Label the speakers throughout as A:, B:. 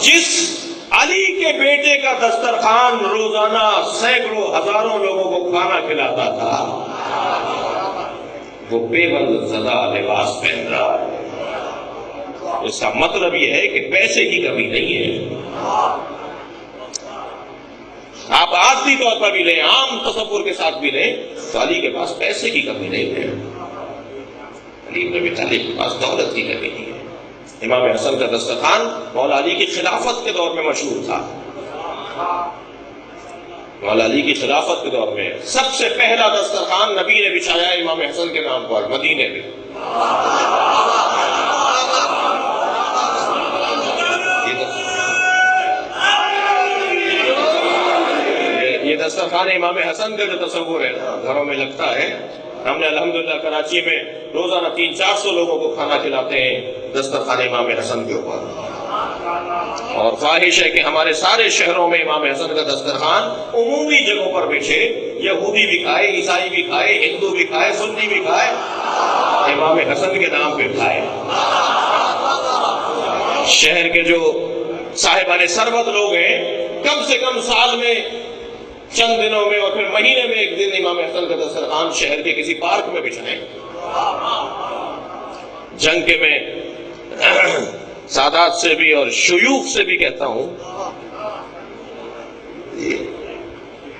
A: جس علی کے بیٹے کا دسترخوان روزانہ سینکڑوں ہزاروں لوگوں کو کھانا کھلاتا تھا، وہ بے بند زدہ لباس پہن رہا ہے۔ اس کا مطلب یہ ہے کہ پیسے کی کمی نہیں ہے۔ آپ عادی طور پر بھی لیں، عام تصور کے ساتھ بھی لیں تو علی کے پاس پیسے کی کمی نہیں ہے، علی بن ابی طالب کے پاس دولت کی کمی نہیں ہے۔ امام حسن کا دسترخوان مولا علی کی خلافت کے دور میں مشہور تھا۔ مولا علی کی خلافت کے دور میں سب سے پہلا دسترخوان نبی نے بچھایا امام حسن کے نام پر مدینے میں۔ یہ دسترخوان امام حسن کا جو تصور ہے نا، گھروں میں لگتا ہے، ہم نے الحمدللہ کراچی میں روزانہ 300-400 لوگوں کو کھانا کھلاتے ہیں دسترخوان امام حسن کے اوپر، اور خواہش ہے کہ ہمارے سارے شہروں میں امام حسن کا دسترخوان عمومی جگہوں پر بچھے، یہودی بھی کھائے، عیسائی بھی کھائے، ہندو بھی کھائے، سنی بھی کھائے، امام حسن کے نام پہ کھائے۔ شہر کے جو صاحبان ثروت لوگ ہیں کم سے کم سال میں چند دنوں میں اور پھر مہینے میں ایک دن امام حسن کا دسترخوان شہر کے کسی پارک میں بچھائیں۔ جنگ کے میں سادات سے بھی اور شیوخ سے بھی کہتا ہوں،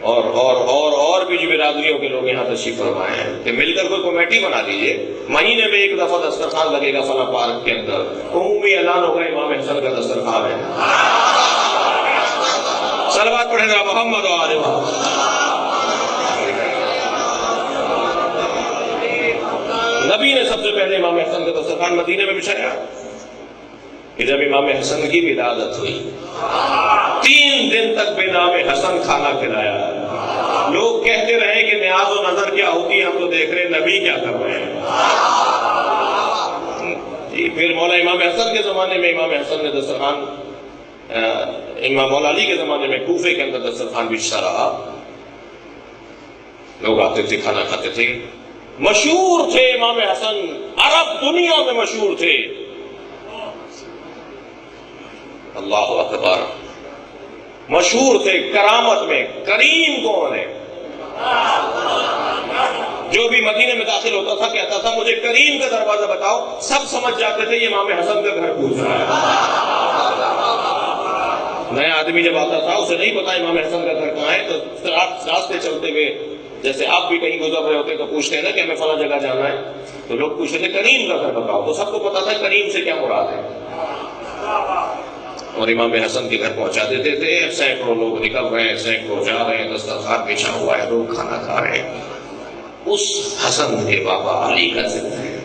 A: اور بھی جو برادریوں کے لوگ یہاں تشریف فرمائے ہیں کہ مل کر کوئی کمیٹی بنا لیجئے، مہینے میں ایک دفعہ دسترخوان لگے گا فلاں پارک کے اندر، عمومی اعلان ہوگا امام حسن کا دسترخوان ہے۔ صلوات پڑھیں گا محمد و آل محمد۔ نبی نے سب سے پہلے امام حسن کا دسترخوان مدینے میں بچھایا کہ جب امام حسن کی ولادت ہوئی 3 دن تک بے نام حسن کھانا کھلایا۔ لوگ کہتے رہے کہ نیاز و نظر کیا ہوتی ہے، ہم تو دیکھ رہے ہیں نبی کیا کر رہے ہیں۔ پھر مولا امام حسن کے زمانے میں امام حسن نے دسترخوان، امام مولا علی کے زمانے میں کوفے کے اندر دسترخوان بچھتا رہا، لوگ آتے تھے کھانا کھاتے تھے، مشہور تھے امام حسن، عرب دنیا میں مشہور تھے۔ اللہ اکبر، مشہور تھے کرامت میں۔ کریم کون ہے؟ جو بھی مدینے میں داخل ہوتا تھا کہتا تھا مجھے کریم کا دروازہ بتاؤ، سب سمجھ جاتے تھے یہ امام حسن کا گھر پوچھ رہا ہے۔ نیا آدمی جب آتا تھا اسے نہیں پتا امام حسن کا گھر کہاں ہے، تو راستے چلتے ہوئے جیسے آپ بھی کہیں گزر رہے ہوتے تو پوچھتے ہیں نا کہ ہمیں فلاں جگہ جانا ہے، تو لوگ پوچھتے تھے کریم کا گھر بتاؤ، تو سب کو پتا تھا کریم سے کیا مراد ہے، اور امام حسن کے گھر پہنچا دیتے تھے۔ سینکڑوں لوگ نکل رہے ہیں، سینکڑوں جا رہے ہیں، دسترخوان بچھا ہوا ہے، لوگ کھانا کھا رہے ہیں۔ اس حسن کے بابا علی کا ذکر ہے۔